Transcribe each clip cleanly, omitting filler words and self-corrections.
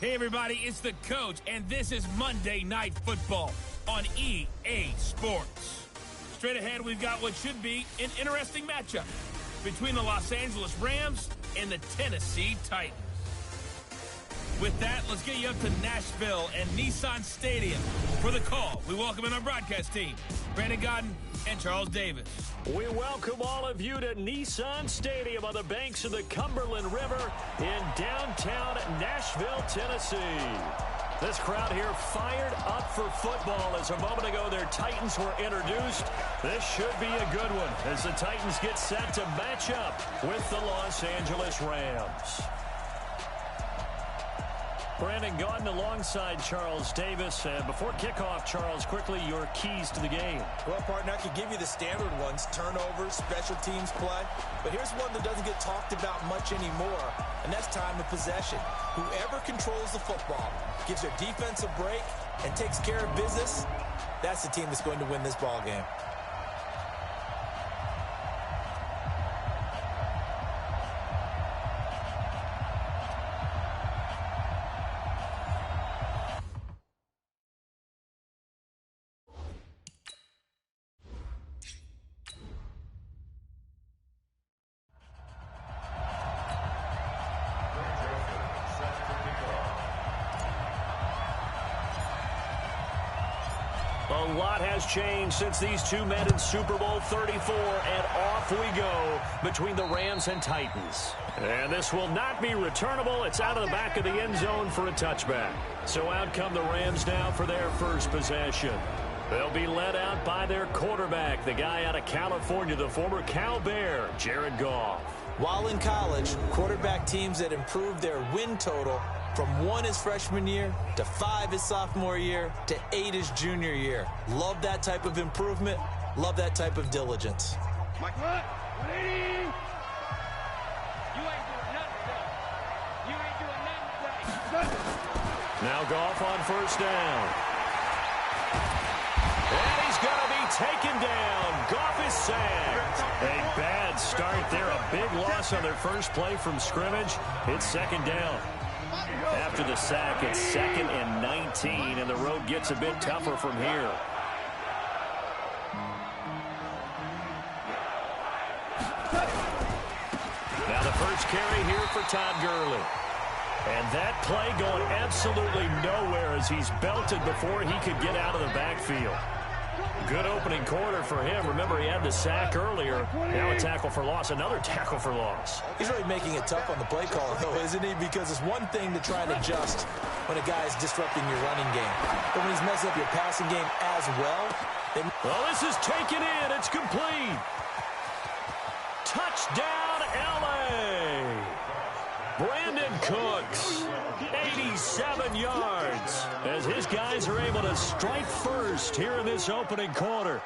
Hey everybody, it's the coach, and this is Monday Night Football on EA Sports. Straight ahead, we've got what should be an interesting matchup between the Los Angeles Rams and the Tennessee Titans. With that, let's get you up to Nashville and Nissan Stadium. For the call, we welcome in our broadcast team, Brandon Godden and Charles Davis. We welcome all of you to Nissan Stadium on the banks of the Cumberland River in downtown Nashville, Tennessee. This crowd here fired up for football as a moment ago their Titans were introduced. This should be a good one as the Titans get set to match up with the Los Angeles Rams. Brandon Godden alongside Charles Davis. And before kickoff, Charles, quickly your keys to the game. Well, partner, I could give you the standard ones, turnovers, special teams play. But here's one that doesn't get talked about much anymore, and that's time of possession. Whoever controls the football, gives their defense a break, and takes care of business, that's the team that's going to win this ball game. A lot has changed since these two met in Super Bowl 34, and off we go between the Rams and Titans. And this will not be returnable. It's out of the back of the end zone for a touchback. So out come the Rams now for their first possession. They'll be led out by their quarterback, the guy out of California, the former Cal Bear, Jared Goff. While in college, quarterback teams that improved their win total from 1 his freshman year to 5 his sophomore year to 8 his junior year. Love that type of improvement. Love that type of diligence. Mike, what? 180. You ain't doing nothing today. You ain't doing nothing today. Now Goff on first down. And he's going to be taken down. Goff is sacked. A bad start there. A big loss on their first play from scrimmage. It's second down. After the sack, it's 2nd and 19, and the road gets a bit tougher from here. Now the first carry here for Todd Gurley. And that play going absolutely nowhere as he's belted before he could get out of the backfield. Good opening quarter for him. Remember, he had the sack earlier. Now a tackle for loss. Another tackle for loss. He's really making it tough on the play call, though, isn't he? Because it's one thing to try and adjust when a guy is disrupting your running game. But when he's messing up your passing game as well. Well, this is taken in. It's complete. Touchdown, L.A. Brandon Cooks, 87 yards, as his guys are able to strike first here in this opening quarter.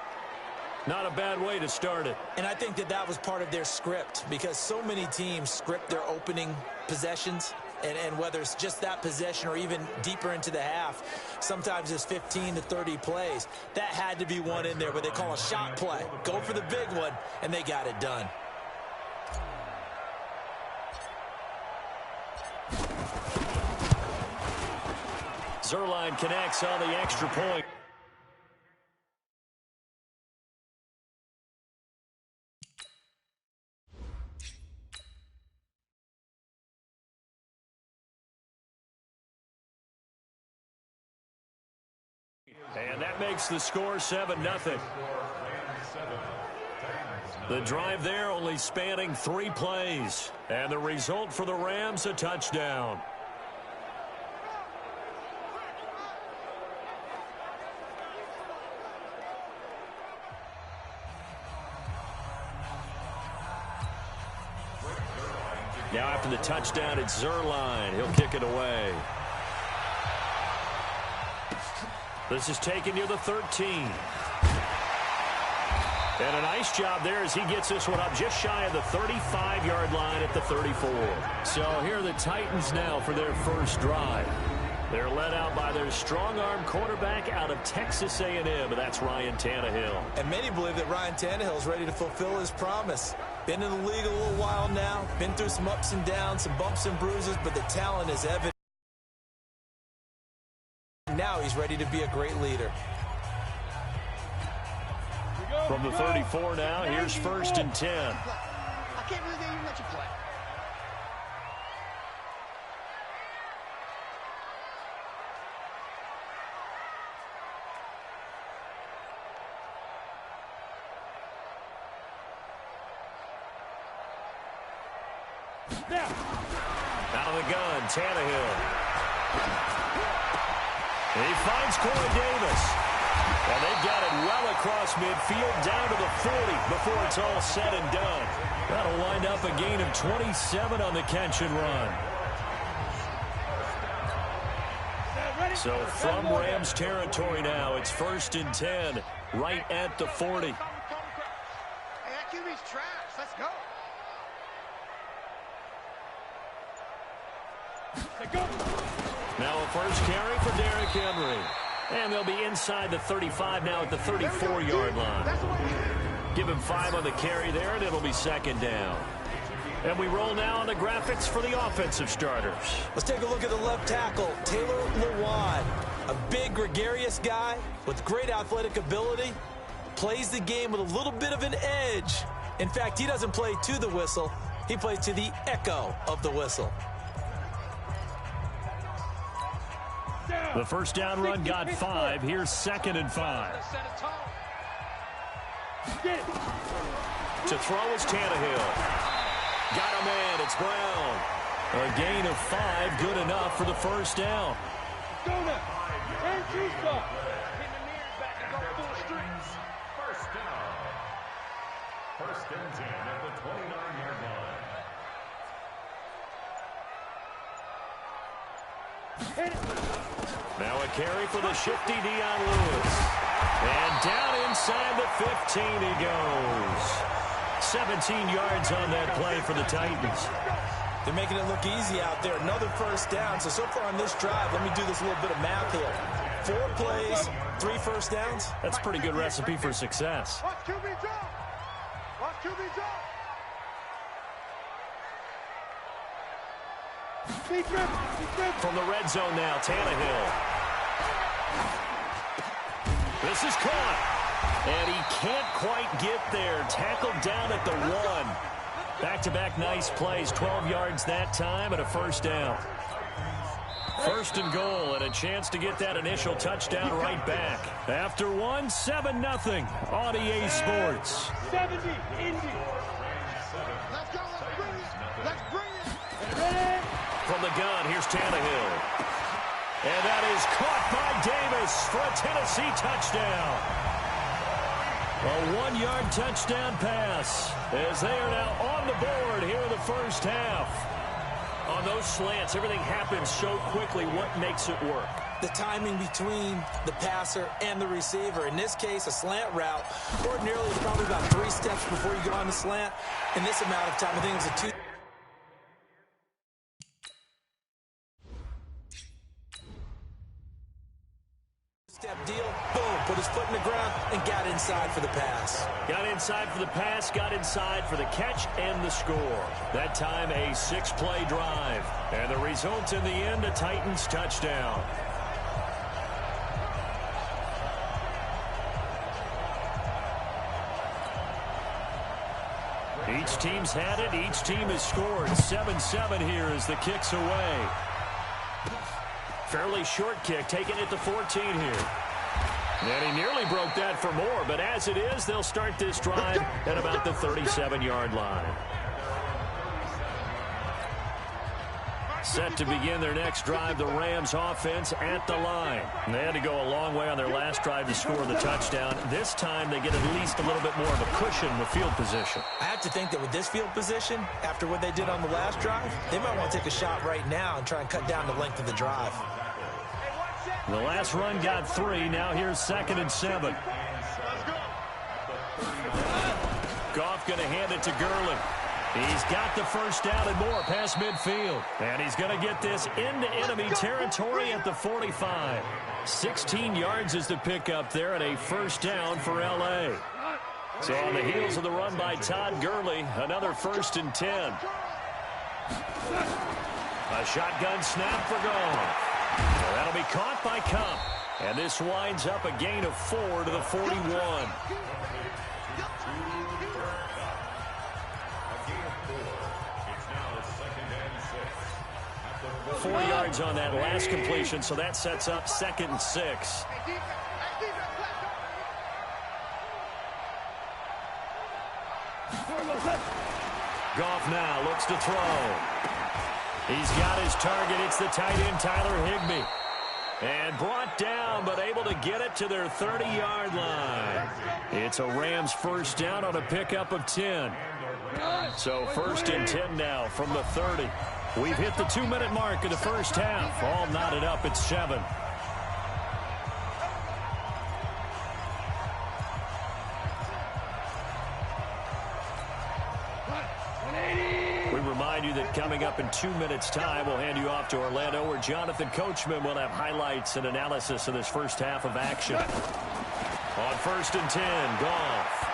Not a bad way to start it. And I think that was part of their script, because so many teams script their opening possessions, and whether it's just that possession or even deeper into the half, sometimes it's 15 to 30 plays. That had to be one in there, what they call a shot play. Go for the big one, and they got it done. Zerline connects on the extra point. And that makes the score 7-0. The drive there only spanning 3 plays. And the result for the Rams, a touchdown. Now after the touchdown, it's Zerline. He'll kick it away. This is taken near the 13. And a nice job there as he gets this one up just shy of the 35-yard line at the 34. So here are the Titans now for their first drive. They're led out by their strong-arm quarterback out of Texas A&M. That's Ryan Tannehill. And many believe that Ryan Tannehill is ready to fulfill his promise. Been in the league a little while now, been through some ups and downs, some bumps and bruises, but the talent is evident. he's ready to be a great leader. From the 34 now, here's 1st and 10. I can't believe they even let you play. Out of the gun, Tannehill. He finds Corey Davis. And they've got it well across midfield down to the 40 before it's all said and done. That'll wind up a gain of 27 on the catch and run. So from Rams territory now, it's 1st and 10, right at the 40. Hey, that QB's trash. Let's go. Now a first carry for Derrick Henry. And they'll be inside the 35 now at the 34-yard line. Give him 5 on the carry there, and it'll be 2nd down. And we roll now on the graphics for the offensive starters. Let's take a look at the left tackle, Taylor Lewan. A big, gregarious guy with great athletic ability. Plays the game with a little bit of an edge. In fact, he doesn't play to the whistle. He plays to the echo of the whistle. The first down run got 5. Here's 2nd and 5. To throw is Tannehill. Got a man. It's Brown. A gain of 5. Good enough for the first down. Go now. And Tuesday. Pin the mirrors back and go full streets. First down. 1st and 10 at the 29-yard line. Now a carry for the shifty Dion Lewis. And down inside the 15 he goes. 17 yards on that play for the Titans. They're making it look easy out there. Another first down. So far on this drive, let me do this little bit of math here. 4 plays, 3 first downs. That's a pretty good recipe for success. Watch QB drop. Watch QB drop. From the red zone now, Tannehill. This is caught. And he can't quite get there. Tackled down at the 1. Back-to-back nice plays. 12 yards that time and a first down. 1st and goal and a chance to get that initial touchdown right back. After 1, 7-0 on EA Sports. 70, Indy. Let's go. Let's bring it. Let's bring it. Ready? From the gun, here's Tannehill. And that is caught by Davis for a Tennessee touchdown. A 1-yard touchdown pass as they are now on the board here in the first half. On those slants, everything happens so quickly. What makes it work? The timing between the passer and the receiver. In this case, a slant route. Ordinarily, it's probably about 3 steps before you go on the slant. In this amount of time, I think it was a 2. Step deal, boom, put his foot in the ground and got inside for the pass. Got inside for the pass, got inside for the catch and the score. That time a 6-play drive. And the result in the end, a Titans touchdown. Each team's had it, each team has scored. 7-7 here as the kick's away. Fairly short kick, taking it to 14 here. And he nearly broke that for more, but as it is, they'll start this drive at about the 37-yard line. Set to begin their next drive, the Rams offense at the line. And they had to go a long way on their last drive to score the touchdown. This time they get at least a little bit more of a cushion with field position. I have to think that with this field position, after what they did on the last drive, they might want to take a shot right now and try and cut down the length of the drive. The last run got 3. Now here's 2nd and 7. Goff going to hand it to Gurley. He's got the first down and more past midfield. And he's going to get this into enemy territory at the 45. 16 yards is the pickup there and a first down for L.A. So on the heels of the run by Todd Gurley, another 1st and 10. A shotgun snap for Goff. That'll be caught by Cup. And this winds up a gain of 4 to the 41. 4 yards on that last completion, so that sets up 2nd and 6. Goff now looks to throw. He's got his target. It's the tight end, Tyler Higbee. And brought down, but able to get it to their 30-yard line. It's a Rams first down on a pickup of 10. So 1st and 10 now from the 30. We've hit the 2-minute mark of the first half. All knotted up at 7. We remind you that coming up in 2 minutes' time, we'll hand you off to Orlando, where Jonathan Coachman will have highlights and analysis of this first half of action. On 1st and 10, Goff.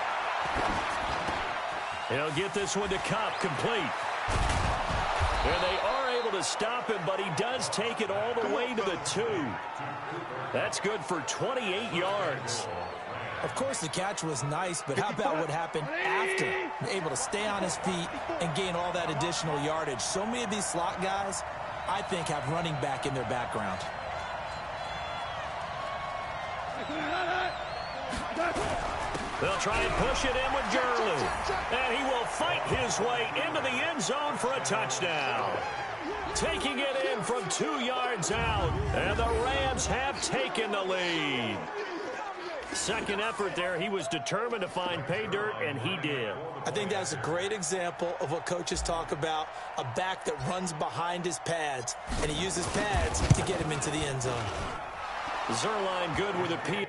He'll get this one to Kupp, complete. And they are able to stop him, but he does take it all the way to the 2. That's good for 28 yards. Of course, the catch was nice, but how about what happened after? Able to stay on his feet and gain all that additional yardage. So many of these slot guys, I think, have running back in their background. They'll try and push it in with Gurley. And he will fight his way into the end zone for a touchdown. Taking it in from 2 yards out. And the Rams have taken the lead. Second effort there. He was determined to find pay dirt, and he did. I think that's a great example of what coaches talk about, a back that runs behind his pads, and he uses pads to get him into the end zone. Zerline good with a P.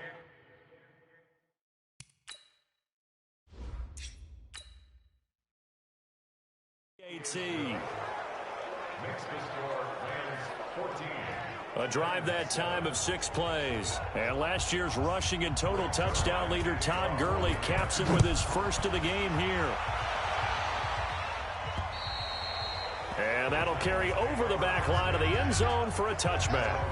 A drive that time of 6 plays. And last year's rushing and total touchdown leader Todd Gurley caps it with his first of the game here. And that'll carry over the back line of the end zone for a touchback.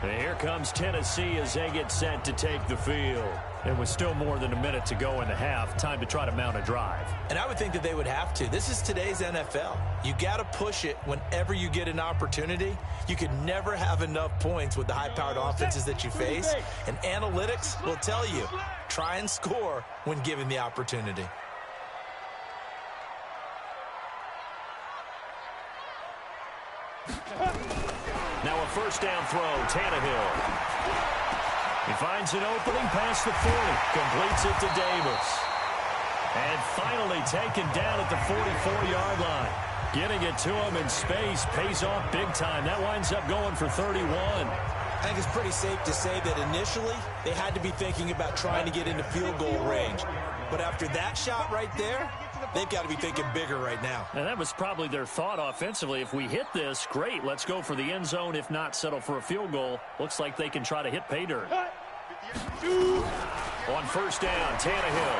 And here comes Tennessee as they get set to take the field. And with still more than a minute to go in the half, time to try to mount a drive. And I would think that they would have to. This is today's NFL. You got to push it whenever you get an opportunity. You could never have enough points with the high-powered offenses that you face. And analytics will tell you, try and score when given the opportunity. Now a first down throw, Tannehill. He finds an opening past the 40, completes it to Davis. And finally taken down at the 44-yard line. Getting it to him in space pays off big time. That winds up going for 31. I think it's pretty safe to say that initially they had to be thinking about trying to get into field goal range. But after that shot right there, they've got to be thinking bigger right now. And that was probably their thought offensively. If we hit this, great. Let's go for the end zone. If not, settle for a field goal. Looks like they can try to hit pay dirt. On first down, Tannehill.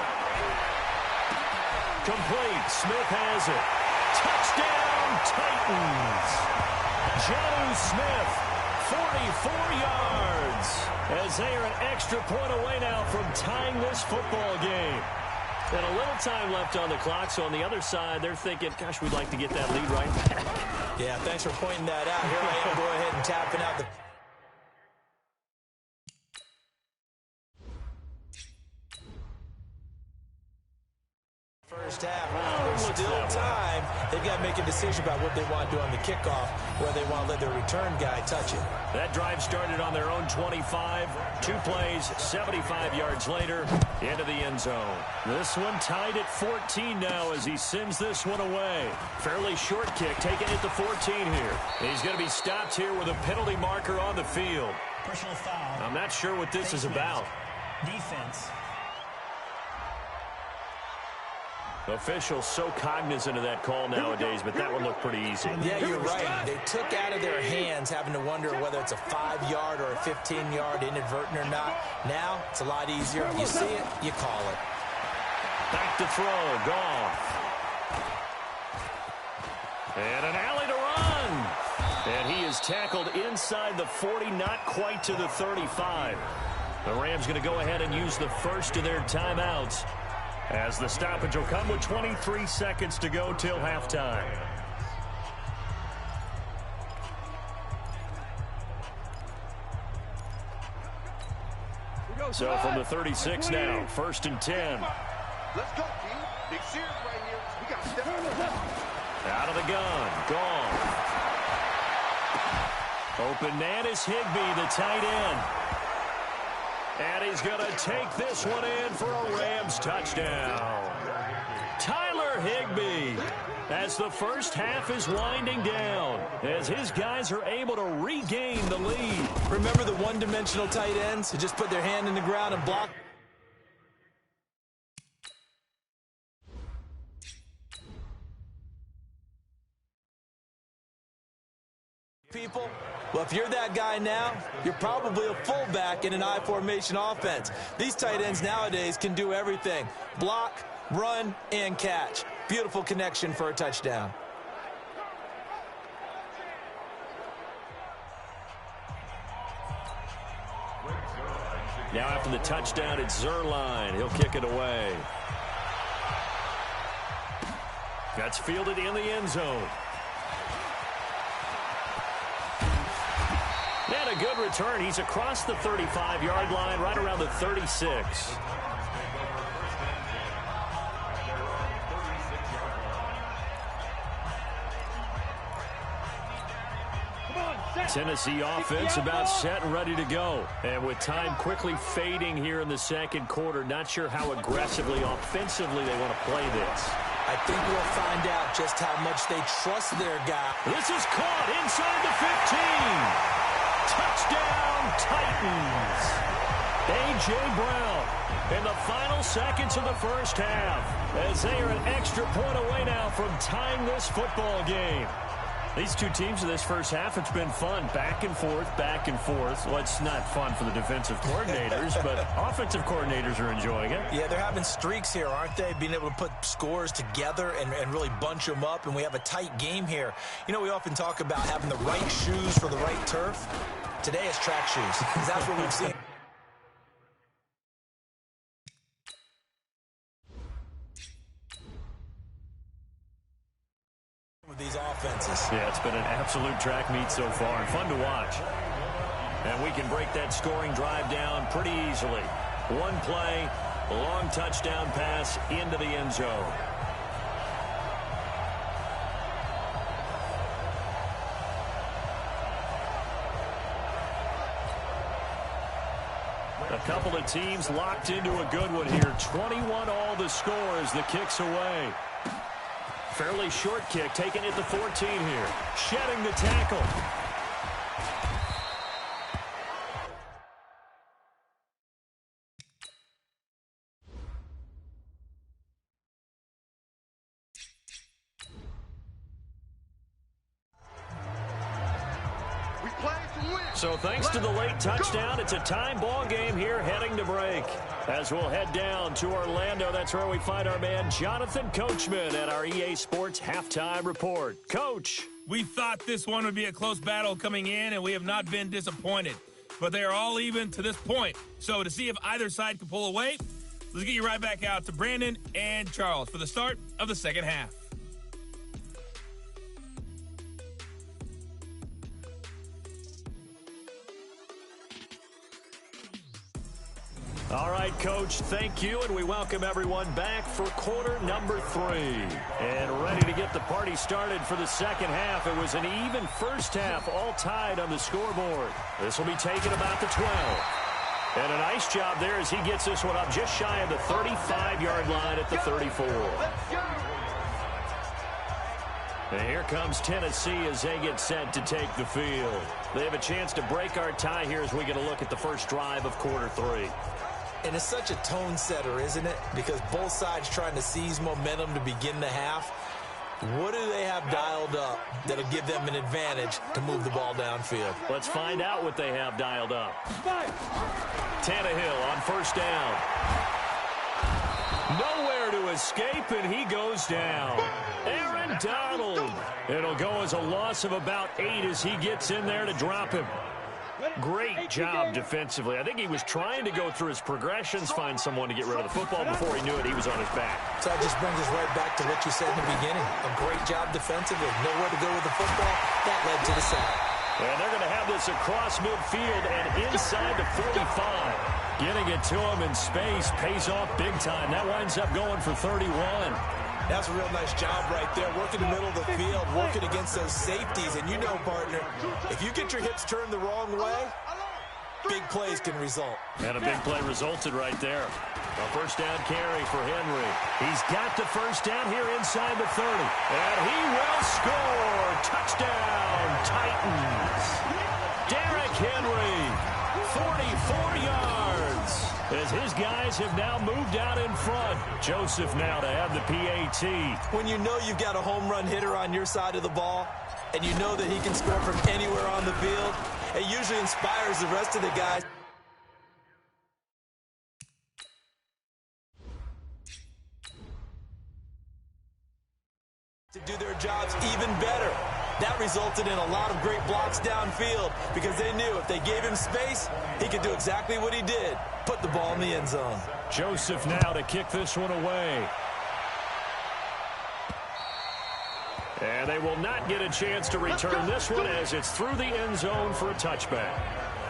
Complete. Smith has it. Touchdown, Titans. Jonnu Smith, 44 yards. As they are an extra point away now from tying this football game. And a little time left on the clock, so on the other side, they're thinking, gosh, we'd like to get that lead right back. Yeah, thanks for pointing that out. Here I am, go ahead and tapping out the... First half. There's still time. They've got to make a decision about what they want to do on the kickoff, where they want to let their return guy touch it. That drive started on their own 25. 2 plays, 75 yards later, into the end zone. This one tied at 14 now as he sends this one away. Fairly short kick, taking it to 14 here. He's going to be stopped here with a penalty marker on the field. Personal foul. I'm not sure what this is about. Defense. Officials so cognizant of that call nowadays, but that one looked pretty easy. Yeah, you're right. They took out of their hands having to wonder whether it's a 5-yard or a 15-yard inadvertent or not. Now, it's a lot easier. You see it, you call it. Back to throw, Goff. And an alley to run. And he is is tackled inside the 40, not quite to the 35. The Rams going to go ahead and use the first of their timeouts, as the stoppage will come with 23 seconds to go till halftime. So from the 36 now, 1st and 10. Let's go, team. Big series right here. We got to step out of the gun. Gone. Open man is Higbee, the tight end. And he's going to take this one in for a Rams touchdown. Tyler Higbee, as the first half is winding down, as his guys are able to regain the lead. Remember the one-dimensional tight ends who just put their hand in the ground and block? People, well, if you're that guy now, you're probably a fullback in an I formation offense. These tight ends nowadays can do everything: block, run, and catch. Beautiful connection for a touchdown. Now after the touchdown, it's Zerline. He'll kick it away. That's fielded in the end zone. And a good return. He's across the 35-yard line, right around the 36. Tennessee offense about set and ready to go. And with time quickly fading here in the second quarter, not sure how aggressively, offensively they want to play this. I think we'll find out just how much they trust their guy. This is caught inside the 15. Touchdown, Titans. A.J. Brown in the final seconds of the first half, as they are an extra point away now from tying this football game. These two teams in this first half, it's been fun. Back and forth, back and forth. Well, it's not fun for the defensive coordinators, but offensive coordinators are enjoying it. Yeah, they're having streaks here, aren't they? Being able to put scores together and really bunch them up, and we have a tight game here. You know, we often talk about having the right shoes for the right turf. Today it's track shoes, because that's what we've seen. With these offenses. Yeah, it's been an absolute track meet so far, and fun to watch. And we can break that scoring drive down pretty easily. One play, long touchdown pass into the end zone. A couple of teams locked into a good one here. 21 all the score as the kick's away. Fairly short kick, taken at the 14 here. Shedding the tackle. So thanks to the late touchdown, it's a tie ball game here heading to break. As we'll head down to Orlando, that's where we find our man Jonathan Coachman at our EA Sports Halftime Report. Coach. We thought this one would be a close battle coming in, and we have not been disappointed. But they are all even to this point. So to see if either side can pull away, let's get you right back out to Brandon and Charles for the start of the second half. All right, Coach, thank you, and we welcome everyone back for quarter number 3. And ready to get the party started for the second half. It was an even first half, all tied on the scoreboard. This will be taken about the 12. And a nice job there as he gets this one up just shy of the 35-yard line at the 34. And here comes Tennessee as they get set to take the field. They have a chance to break our tie here as we get a look at the first drive of quarter 3. And it's such a tone setter, isn't it? Because both sides trying to seize momentum to begin the half. What do they have dialed up that'll give them an advantage to move the ball downfield? Let's find out what they have dialed up. Tannehill on first down. Nowhere to escape, and he goes down. Aaron Donald. It'll go as a loss of about 8 as he gets in there to drop him. Great job defensively. I think he was trying to go through his progressions, find someone to get rid of the football. Before he knew it, he was on his back. So that just brings us right back to what you said in the beginning. A great job defensively. Nowhere to go with the football. That led to the sack. And they're going to have this across midfield and inside the 45. Getting it to him in space pays off big time. That winds up going for 31. That's a real nice job right there. Working the middle of the field, working against those safeties. And you know, partner, if you get your hips turned the wrong way, big plays can result. And a big play resulted right there. A first down carry for Henry. He's got the first down here inside the 30. And he will score. Touchdown, Titans. Derrick Henry, 44 yards. As his guys have now moved out in front. Joseph now to have the PAT. When you know you've got a home run hitter on your side of the ball, and you know that he can score from anywhere on the field, it usually inspires the rest of the guys to do their jobs even better. That resulted in a lot of great blocks downfield because they knew if they gave him space, he could do exactly what he did, put the ball in the end zone. Joseph now to kick this one away. And they will not get a chance to return this one as it's through the end zone for a touchback.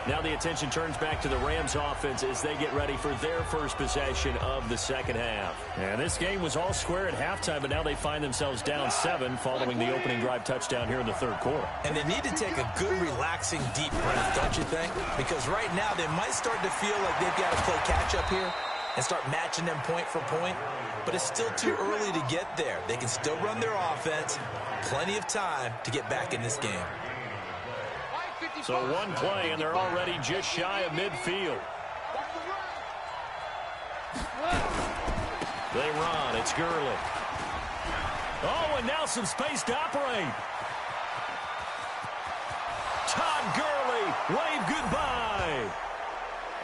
Now the attention turns back to the Rams offense as they get ready for their first possession of the second half. And this game was all square at halftime, but now they find themselves down 7 following the opening drive touchdown here in the third quarter. And they need to take a good, relaxing, deep breath, don't you think? Because right now they might start to feel like they've got to play catch-up here and start matching them point for point. But it's still too early to get there. They can still run their offense. Plenty of time to get back in this game. So one play, and they're already just shy of midfield. They run. It's Gurley. Oh, and now some space to operate. Todd Gurley, wave goodbye.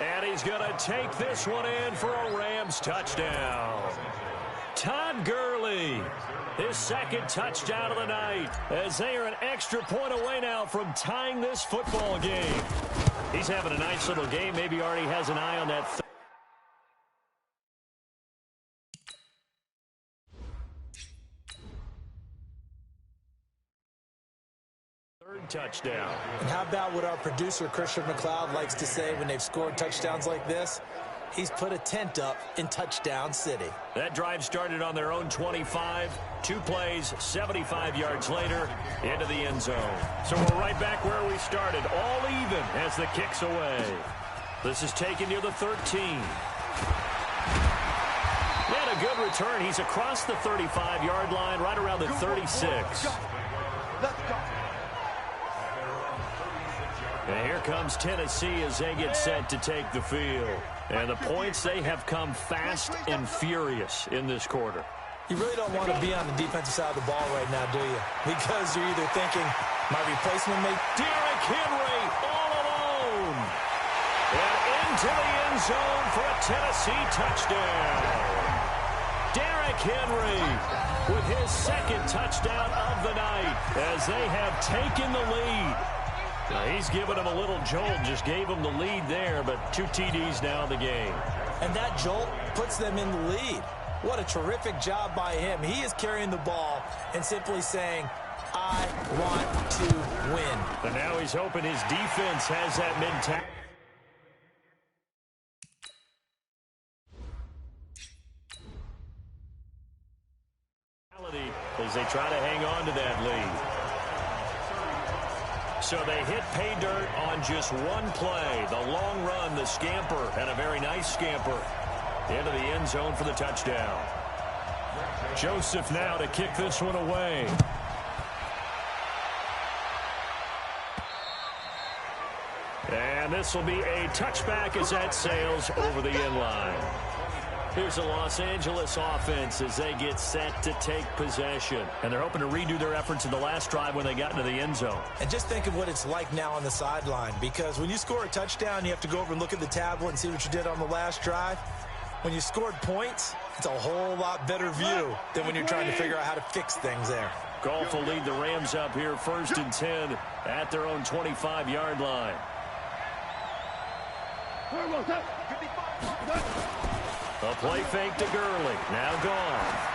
And he's going to take this one in for a Rams touchdown. Todd Gurley, his second touchdown of the night, as they are an extra point away now from tying this football game. He's having a nice little game. Maybe already has an eye on that third touchdown. And how about what our producer, Christian McLeod, likes to say when they've scored touchdowns like this? He's put a tent up in Touchdown City. That drive started on their own 25. 2 plays, 75 yards later, into the end zone. So we're right back where we started, all even as the kick's away. This is taken near the 13. And a good return. He's across the 35-yard line, right around the 36. Let's go. And here comes Tennessee as they get set to take the field. And the points, they have come fast and furious in this quarter. You really don't want to be on the defensive side of the ball right now, do you? Because you're either thinking, my replacement may... Derrick Henry all alone. And into the end zone for a Tennessee touchdown. Derrick Henry with his second touchdown of the night as they have taken the lead. Now he's given him a little jolt, just gave him the lead there, but 2 TDs now in the game. And that jolt puts them in the lead. What a terrific job by him. He is carrying the ball and simply saying, I want to win. And now he's hoping his defense has that mentality. As they try to hang on to that lead. So they hit pay dirt on just one play. The long run, the scamper, and a very nice scamper into the end zone for the touchdown. Joseph now to kick this one away. And this will be a touchback as that sails over the end line. Here's the Los Angeles offense as they get set to take possession. And they're hoping to redo their efforts in the last drive when they got into the end zone. And just think of what it's like now on the sideline, because when you score a touchdown, you have to go over and look at the tablet and see what you did on the last drive. When you scored points, it's a whole lot better view than when you're trying to figure out how to fix things there. Goff will lead the Rams up here 1st and 10 at their own 25-yard line. A play fake to Gurley. Now Goff.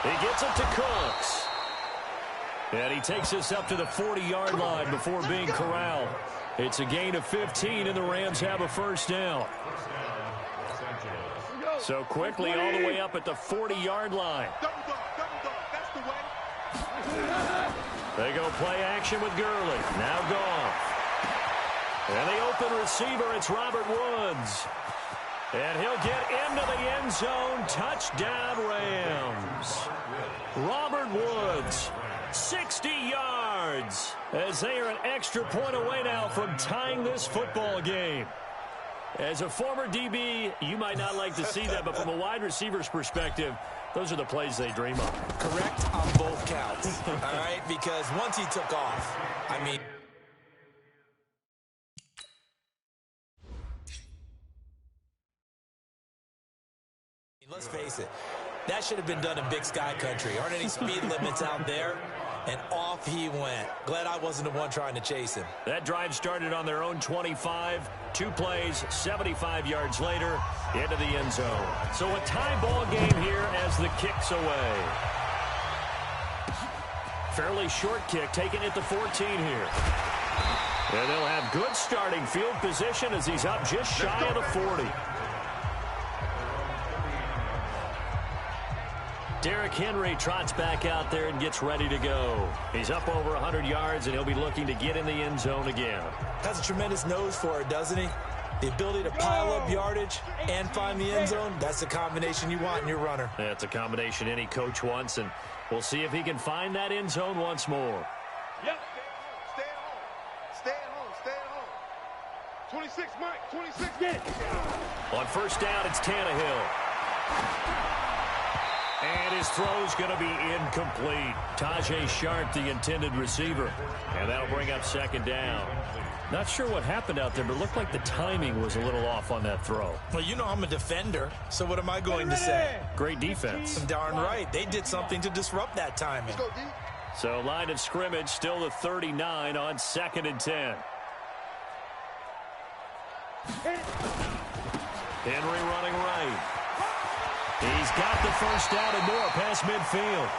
He gets it to Cooks. And he takes us up to the 40-yard line before being corralled. It's a gain of 15, and the Rams have a first down. So quickly all the way up at the 40-yard line. They go play action with Gurley. Now Goff. And the open receiver, it's Robert Woods. And he'll get into the end zone. Touchdown, Rams. Robert Woods, 60 yards, as they are an extra point away now from tying this football game. As a former DB, you might not like to see that, but from a wide receiver's perspective, those are the plays they dream of. Correct on both counts, all right? Because once he took off, I mean... Let's face it, that should have been done in Big Sky Country. Aren't any speed limits out there? And off he went. Glad I wasn't the one trying to chase him. That drive started on their own 25. 2 plays, 75 yards later, into the end zone. So a tie ball game here as the kick's away. Fairly short kick, taken at the 14 here. And they'll have good starting field position as he's up just shy of the 40. Derrick Henry trots back out there and gets ready to go. He's up over 100 yards, and he'll be looking to get in the end zone again. Has a tremendous nose for it, doesn't he? The ability to pile up yardage and find the end zone, that's the combination you want in your runner. That's a combination any coach wants, and we'll see if he can find that end zone once more. Yep. Stay at home. Stay at home. Stay at home. 26, Mike. 26, get it. On first down, it's Tannehill. And his throw's going to be incomplete. Tajay Sharp, the intended receiver. And that'll bring up second down. Not sure what happened out there, but it looked like the timing was a little off on that throw. Well, you know I'm a defender, so what am I going to say? Great defense. Darn right. They did something to disrupt that timing. So line of scrimmage, still the 39 on 2nd and 10. Henry running right. He's got the first down and more past midfield.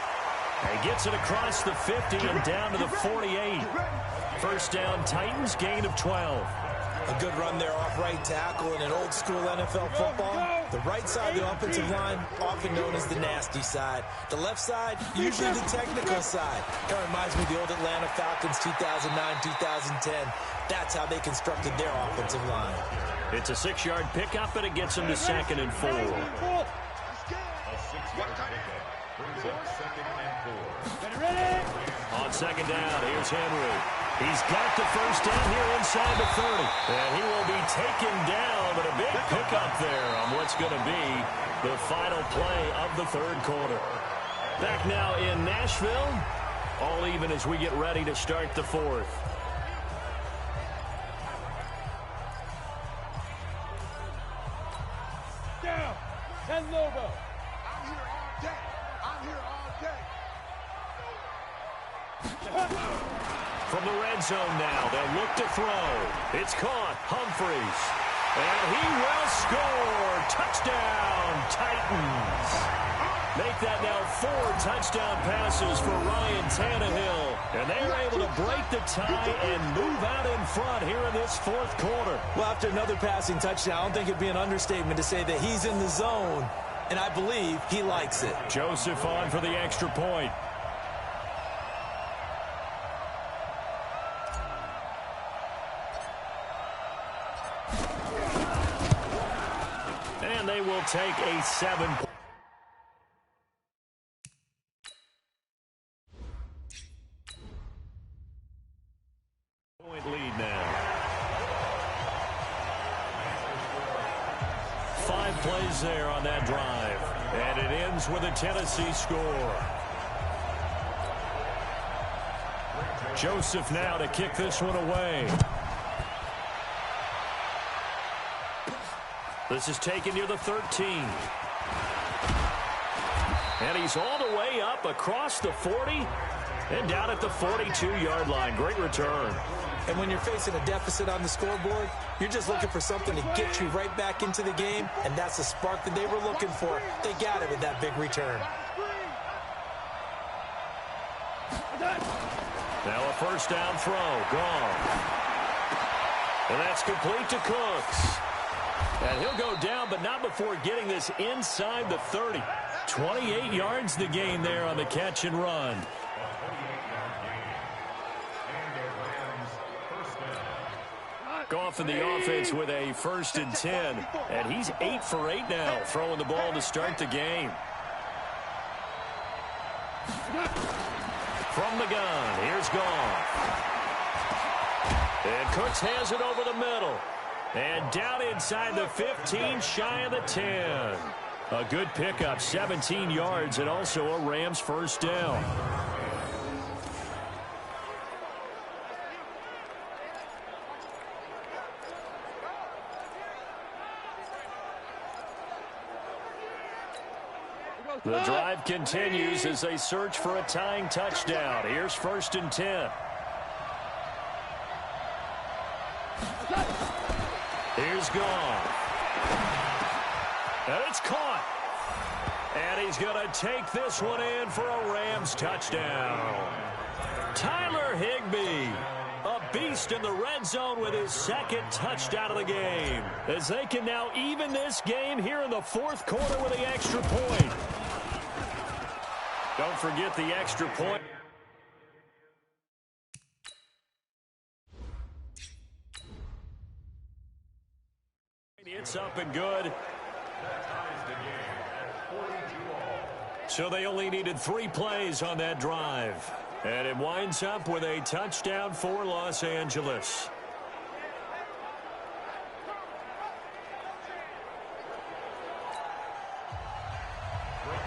He gets it across the 50 and down to the 48. First down, Titans, gain of 12. A good run there off right tackle in an old school NFL football. The right side of the offensive line, often known as the nasty side. The left side, usually the technical side. Kind of reminds me of the old Atlanta Falcons 2009, 2010. That's how they constructed their offensive line. It's a 6-yard pickup, and it gets them to 2nd and 4. On second down, here's Henry. He's got the first down here inside the 30. And he will be taken down, but a big pickup there on what's going to be the final play of the 3rd quarter. Back now in Nashville, all even as we get ready to start the 4th. Down. And logo. I'm here all day. I'm here all day. From the red zone now, they'll look to throw. It's caught. Humphreys. And he will score. Touchdown, Titans. Make that now 4 touchdown passes for Ryan Tannehill. And they were able to break the tie and move out in front here in this 4th quarter. Well, after another passing touchdown, I don't think it'd be an understatement to say that he's in the zone, and I believe he likes it. Joseph on for the extra point. And they will take a 7-point. Lead now. 5 plays there on that drive. And it ends with a Tennessee score. Joseph now to kick this one away. This is taken near the 13. And he's all the way up across the 40 and down at the 42-yard line. Great return. And when you're facing a deficit on the scoreboard, you're just looking for something to get you right back into the game, and that's the spark that they were looking for. They got it with that big return. Now a first down throw. Gone. And that's complete to Cooks. And he'll go down, but not before getting this inside the 30. 28 yards the gain there on the catch and run. Goff in the offense with a 1st and 10. And he's 8 for 8 now, throwing the ball to start the game. From the gun, here's Goff. And Cooks has it over the middle. And down inside the 15, shy of the 10. A good pickup, 17 yards, and also a Rams first down. The drive continues as they search for a tying touchdown. Here's 1st and 10. Here's Goff. And it's caught. And he's going to take this one in for a Rams touchdown. Tyler Higbee, a beast in the red zone with his 2nd touchdown of the game. As they can now even this game here in the 4th quarter with the extra point. Don't forget the extra point. It's up and good. So they only needed 3 plays on that drive. And it winds up with a touchdown for Los Angeles.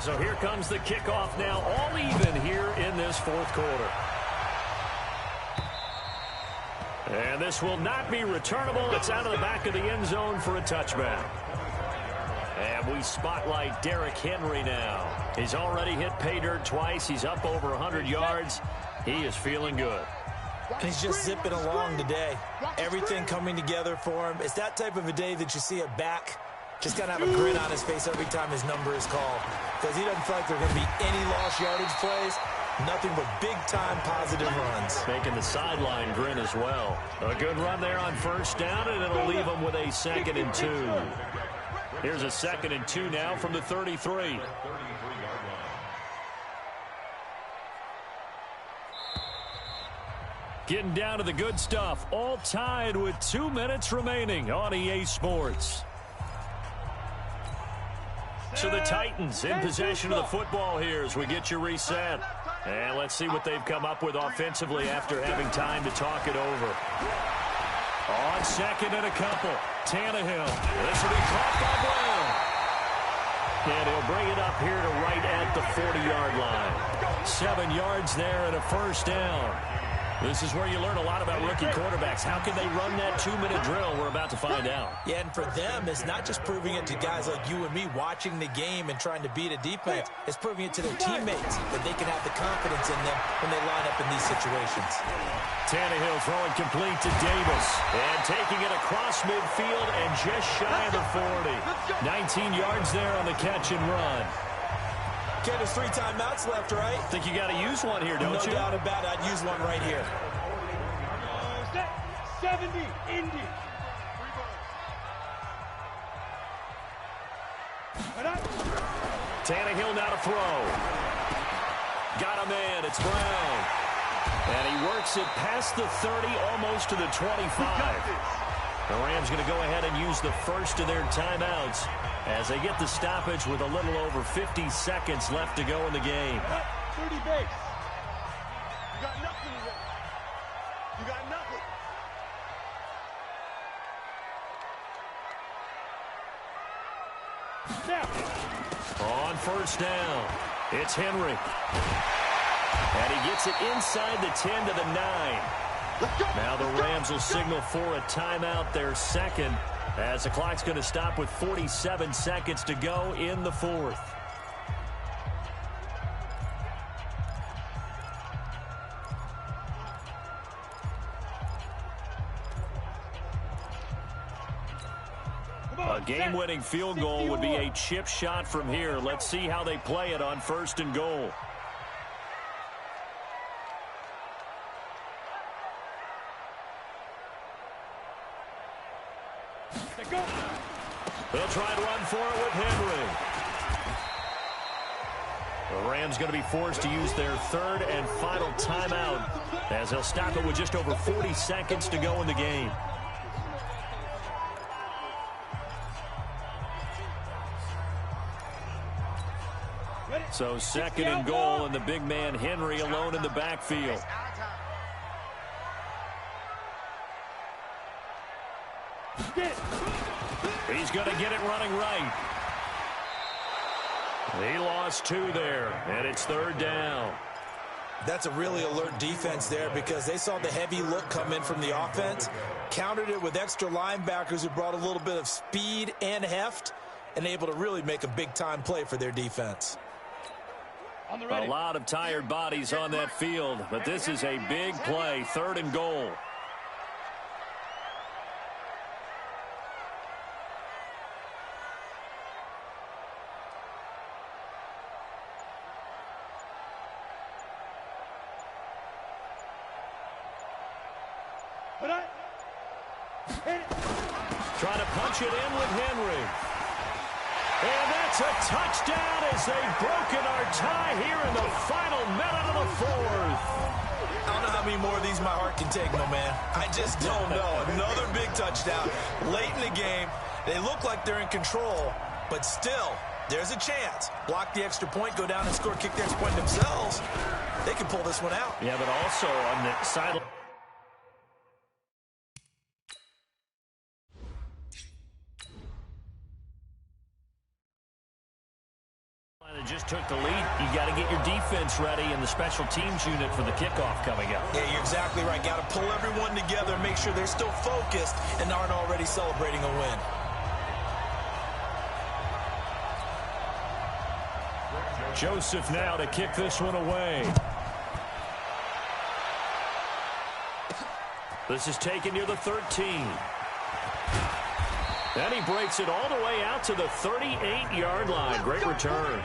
So here comes the kickoff now, all even here in this 4th quarter. And this will not be returnable. It's out of the back of the end zone for a touchback. And we spotlight Derrick Henry now. He's already hit pay dirt twice. He's up over 100 yards. He is feeling good. He's just zipping along today. Everything coming together for him. It's that type of a day that you see a back just got to have a grin on his face every time his number is called. Because he doesn't feel like there are going to be any lost yardage plays. Nothing but big-time positive runs. Making the sideline grin as well. A good run there on 1st down, and it'll leave him with a 2nd and 2. Here's a 2nd and 2 now from the 33. Getting down to the good stuff. All tied with 2 minutes remaining on EA Sports. So the Titans in possession of the football here as we get you reset. And let's see what they've come up with offensively after having time to talk it over. On 2nd and a couple. Tannehill. This will be caught by Brown. And he'll bring it up here to right at the 40-yard line. 7 yards there and a 1st down. This is where you learn a lot about rookie quarterbacks. How can they run that 2-minute drill? We're about to find out. Yeah, and for them, it's not just proving it to guys like you and me watching the game and trying to beat a defense. It's proving it to their teammates that they can have the confidence in them when they line up in these situations. Tannehill throwing complete to Davis. And taking it across midfield and just shy of the 40. 19 yards there on the catch and run. Okay, there's 3 timeouts left, right? Think you got to use one here, don't you? No doubt about it. I'd use one right here. 70, Indy. Tannehill now to throw. Got a man. It's Brown. And he works it past the 30, almost to the 25. The Rams going to go ahead and use the first of their timeouts as they get the stoppage with a little over 50 seconds left to go in the game. 30 base. You got nothing in there. You got nothing. On 1st down, it's Henry. And he gets it inside the 10 to the 9. Now the Rams will signal for a timeout, their second, as the clock's going to stop with 47 seconds to go in the fourth. A game-winning field goal would be a chip shot from here. Let's see how they play it on 1st and goal. They'll try to run for it with Henry. The Rams going to be forced to use their 3rd and final timeout as they'll stop it with just over 40 seconds to go in the game. So 2nd and goal, and the big man Henry alone in the backfield. He's going to get it running right. He lost 2 there, and it's 3rd down. That's a really alert defense there because they saw the heavy look come in from the offense, countered it with extra linebackers who brought a little bit of speed and heft, and able to really make a big-time play for their defense. A lot of tired bodies on that field, but this is a big play, 3rd and goal. Trying to punch it in with Henry. And that's a touchdown as they've broken our tie here in the final minute of the fourth. I don't know how many more of these my heart can take, my man. I just don't know. Another big touchdown late in the game. They look like they're in control, but still, there's a chance. Block the extra point, go down and score, kick the extra point themselves. They can pull this one out. Yeah, but also on the sideline. Just took the lead. You got to get your defense ready and the special teams unit for the kickoff coming up. Yeah, you're exactly right. Got to pull everyone together and make sure they're still focused and aren't already celebrating a win. Joseph now to kick this one away. This is taken near the 13. And he breaks it all the way out to the 38-yard line. Great return.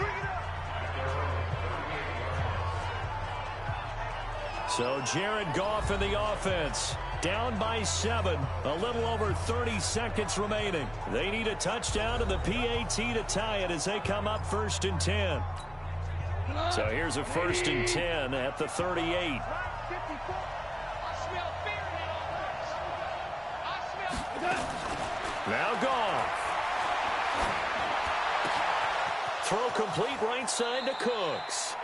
So Jared Goff in the offense. Down by 7. A little over 30 seconds remaining. They need a touchdown and the PAT to tie it as they come up 1st and 10. So here's a 1st and 10 at the 38. Now Goff. Throw complete right side to Cooks.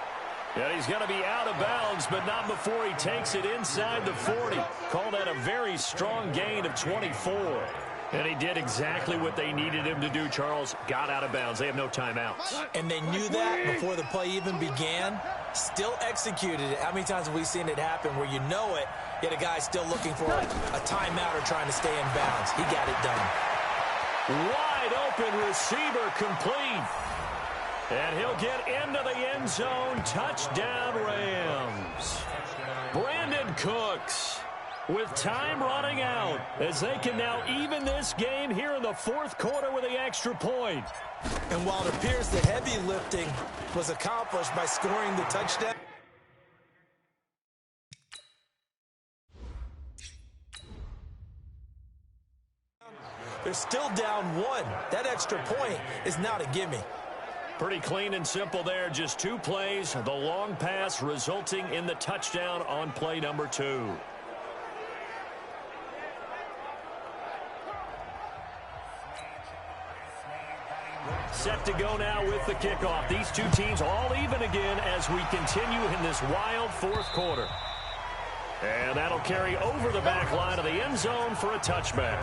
And he's going to be out of bounds, but not before he takes it inside the 40. Call that a very strong gain of 24. And he did exactly what they needed him to do, Charles. Got out of bounds. They have no timeouts. And they knew that before the play even began. Still executed it. How many times have we seen it happen where you know it, yet a guy still looking for a timeout or trying to stay in bounds? He got it done. Wide open receiver complete. And he'll get into the end zone. Touchdown, Rams. Brandon Cooks with time running out as they can now even this game here in the 4th quarter with the extra point. And while it appears the heavy lifting was accomplished by scoring the touchdown, they're still down 1. That extra point is not a gimme. Pretty clean and simple there. Just 2 plays. The long pass resulting in the touchdown on play number 2. Set to go now with the kickoff. These 2 teams all even again as we continue in this wild 4th quarter. And that'll carry over the back line of the end zone for a touchback.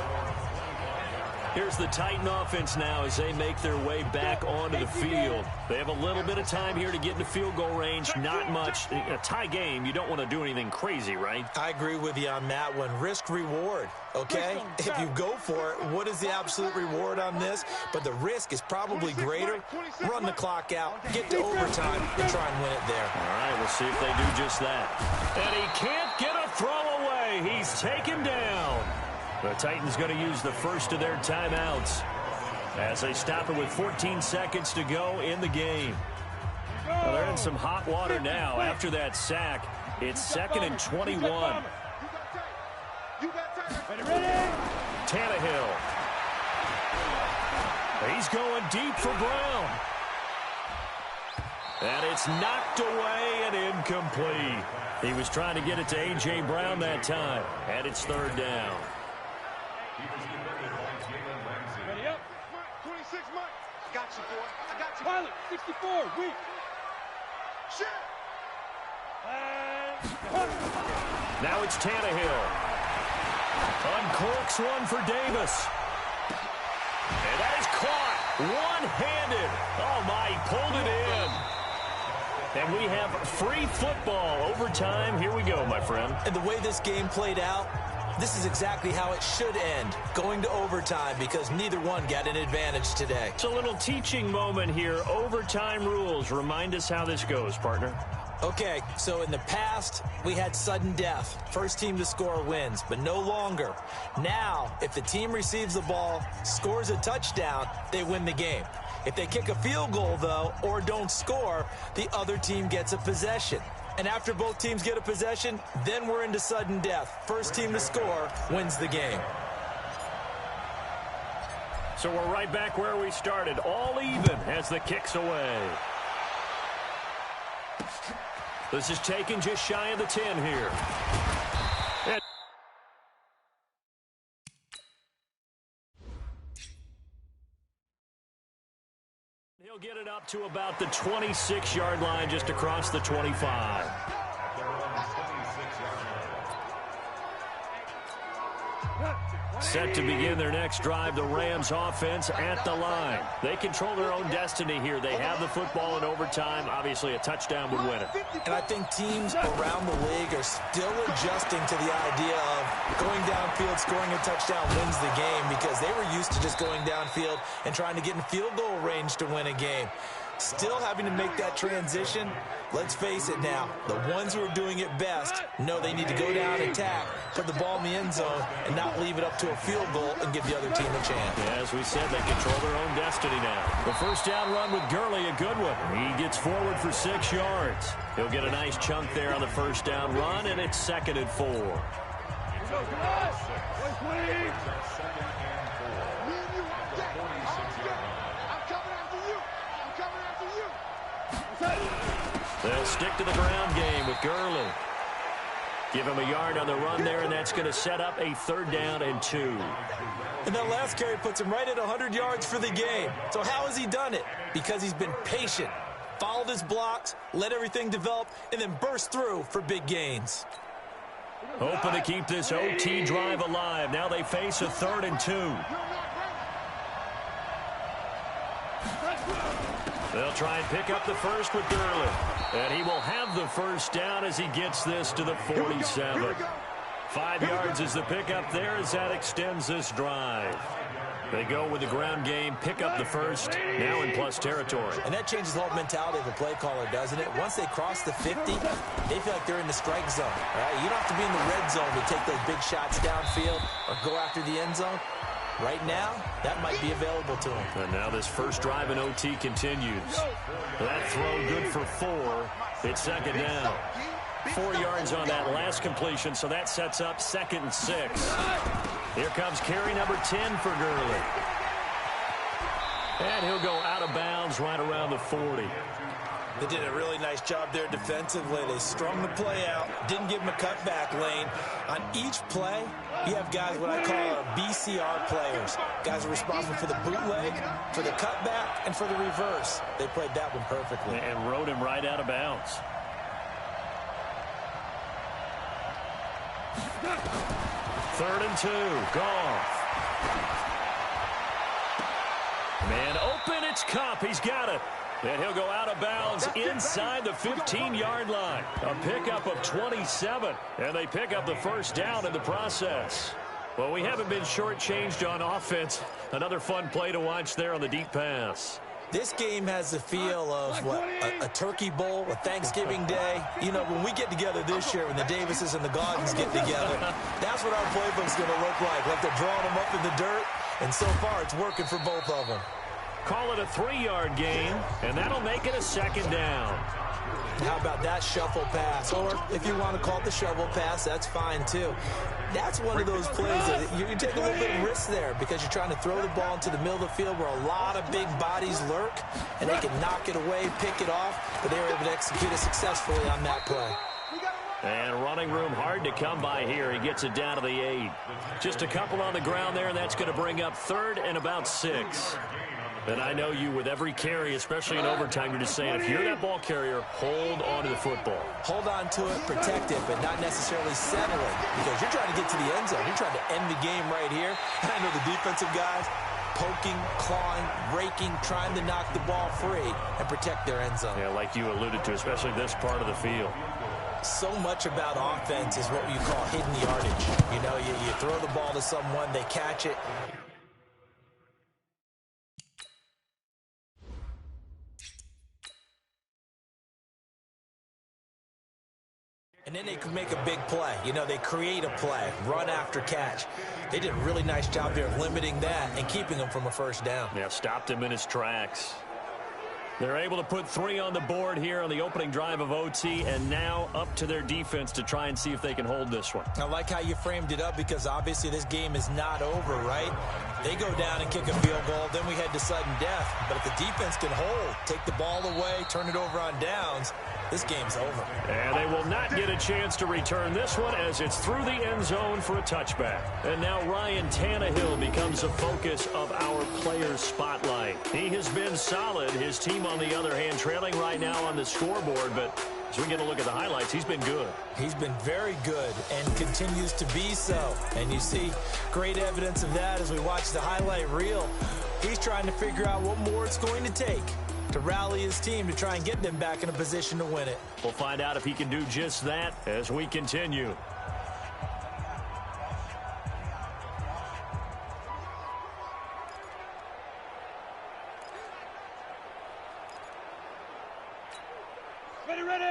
Here's the Titan offense now as they make their way back onto the field. They have a little bit of time here to get into field goal range. Not much. A tie game, you don't want to do anything crazy, right? I agree with you on that one. Risk-reward, okay? If you go for it, what is the absolute reward on this? But the risk is probably greater. Run the clock out, get to overtime, and try and win it there. All right, we'll see if they do just that. And he can't get a throw away. He's taken down. The Titans going to use the first of their timeouts as they stop it with 14 seconds to go in the game. Well, they're in some hot water now after that sack. It's 2nd and 21. Tannehill. He's going deep for Brown. And it's knocked away and incomplete. He was trying to get it to A.J. Brown that time. And it's 3rd down. Ready up. 26, Mike. I got you, boy. I got you. Pilot, 64, weak. Shit. Now it's Tannehill. Uncorks one for Davis. And that is caught. One-handed. Oh, my, he pulled it in. And we have free football. Overtime. Here we go, my friend. And the way this game played out, this is exactly how it should end, going to overtime, because neither one got an advantage today. It's a little teaching moment here. Overtime rules. Remind us how this goes, partner. Okay, so in the past, we had sudden death. First team to score wins, but no longer. Now, if the team receives the ball, scores a touchdown, they win the game. If they kick a field goal, though, or don't score, the other team gets a possession. And after both teams get a possession, then we're into sudden death. First team to score wins the game. So we're right back where we started. All even as the kick's away. This is taken just shy of the 10 here. He'll get it up to about the 26-yard line, just across the 25. Set to begin their next drive, the Rams offense at the line. They control their own destiny here. They have the football in overtime. Obviously, a touchdown would win it. And I think teams around the league are still adjusting to the idea of going downfield, scoring a touchdown wins the game, because they were used to just going downfield and trying to get in field goal range to win a game. Still having to make that transition. Let's face it now, the ones who are doing it best know they need to go down, attack, put the ball in the end zone, and not leave it up to a field goal and give the other team a chance. Yeah, as we said, they control their own destiny now. The first down run with Gurley, a good one. He gets forward for 6 yards. He'll get a nice chunk there on the first down run, and it's 2nd and 4. They'll stick to the ground game with Gurley. Give him a yard on the run there, and that's going to set up a 3rd down and 2. And that last carry puts him right at 100 yards for the game. So how has he done it? Because he's been patient, followed his blocks, let everything develop, and then burst through for big gains. Hoping to keep this OT drive alive. Now they face a 3rd and 2. They'll try and pick up the first with Gurley. And he will have the first down as he gets this to the 47. 5 yards is the pickup there as that extends this drive. They go with the ground game, pick up the first, now in plus territory. And that changes the whole mentality of a play caller, doesn't it? Once they cross the 50, they feel like they're in the strike zone. Right? You don't have to be in the red zone to take those big shots downfield or go after the end zone. Right now, that might be available to him. And now this first drive in OT continues. That throw good for 4. It's 2nd down. 4 yards on that last completion, so that sets up 2nd and 6. Here comes carry number 10 for Gurley. And he'll go out of bounds right around the 40. They did a really nice job there defensively. They strung the play out, didn't give him a cutback lane. On each play, you have guys what I call BCR players. Guys are responsible for the bootleg, for the cutback, and for the reverse. They played that one perfectly. And rode him right out of bounds. 3rd and 2. Goff. open. It's Cup. He's got it. And he'll go out of bounds inside the 15-yard line. A pickup of 27. And they pick up the first down in the process. Well, we haven't been shortchanged on offense. Another fun play to watch there on the deep pass. This game has the feel of what, a turkey bowl, a Thanksgiving day. You know, when we get together this year, when the Davises and the Gaudens get together, that's what our playbook's going to look like they're drawing them up in the dirt. And so far, it's working for both of them. Call it a 3-yard gain, and that'll make it a second down. How about that shuffle pass? Or if you want to call it the shovel pass, that's fine too. That's one of those plays that you take a little bit of risk there because you're trying to throw the ball into the middle of the field where a lot of big bodies lurk, and they can knock it away, pick it off, but they were able to execute it successfully on that play. And running room hard to come by here. He gets it down to the 8. Just a couple on the ground there, and that's going to bring up 3rd and about 6. And I know you, with every carry, especially in overtime, you're just saying, if you're that ball carrier, hold on to the football. Hold on to it, protect it, but not necessarily settle it, because you're trying to get to the end zone. You're trying to end the game right here. And I know the defensive guys poking, clawing, raking, trying to knock the ball free and protect their end zone. Yeah, like you alluded to, especially this part of the field. So much about offense is what you call hidden yardage. You know, you throw the ball to someone, they catch it. And then they can make a big play. You know, they create a play, run after catch. They did a really nice job there of limiting that and keeping him from a first down. Yeah, stopped him in his tracks. They're able to put 3 on the board here on the opening drive of OT, and now up to their defense to try and see if they can hold this one. I like how you framed it up because obviously this game is not over, right? They go down and kick a field goal, then we head to sudden death. But if the defense can hold, take the ball away, turn it over on downs, this game's over. And they will not get a chance to return this one as it's through the end zone for a touchback. And now Ryan Tannehill becomes the focus of our players' spotlight. He has been solid. His team, on the other hand, trailing right now on the scoreboard, but as we get a look at the highlights, he's been good. He's been very good and continues to be so. And you see great evidence of that as we watch the highlight reel. He's trying to figure out what more it's going to take to rally his team to try and get them back in a position to win it. We'll find out if he can do just that as we continue.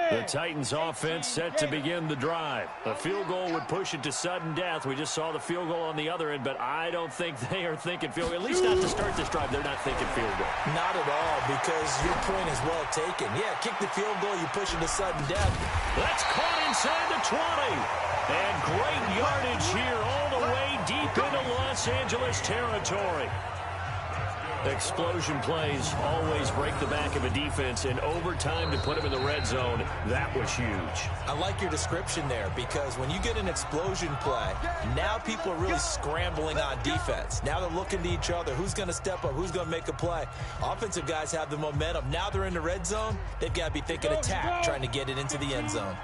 The Titans offense set to begin the drive. A field goal would push it to sudden death. We just saw the field goal on the other end, but I don't think they are thinking field goal. At least not to start this drive. They're not thinking field goal. Not at all, because your point is well taken. Yeah, kick the field goal, you push it to sudden death. That's caught inside the 20. And great yardage here all the way deep into Los Angeles territory. Explosion plays always break the back of a defense, in overtime to put them in the red zone, that was huge. I like your description there, because when you get an explosion play, now people are really scrambling on defense. Now they're looking to each other. Who's going to step up? Who's going to make a play? Offensive guys have the momentum. Now they're in the red zone. They've got to be thinking attack, trying to get it into the end zone.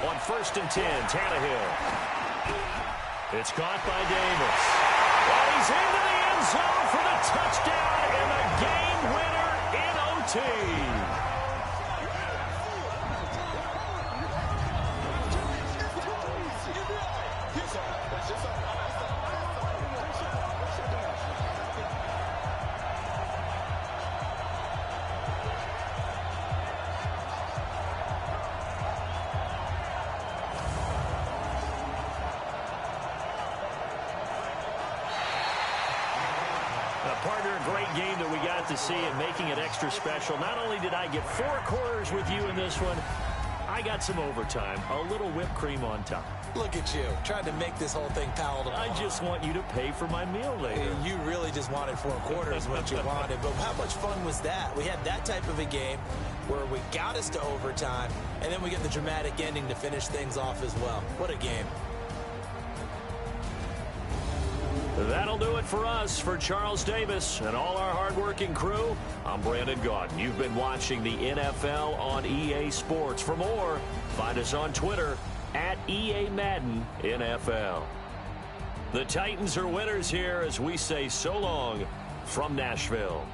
On 1st and 10, Tannehill. It's caught by Davis. And he's into the end zone for the touchdown and the game winner in OT. Partner, a great game that we got to see and making it extra special. Not only did I get 4 quarters with you in this one, I got some overtime, a little whipped cream on top. Look at you, trying to make this whole thing palatable. I just want you to pay for my meal later. You really just wanted 4 quarters what you wanted, but how much fun was that? We had that type of a game where we got us to overtime, and then we get the dramatic ending to finish things off as well. What a game. That'll do it for us. For Charles Davis and all our hardworking crew, I'm Brandon Gaudin. You've been watching the NFL on EA Sports. For more, find us on Twitter at EA Madden NFL. The Titans are winners here as we say so long from Nashville.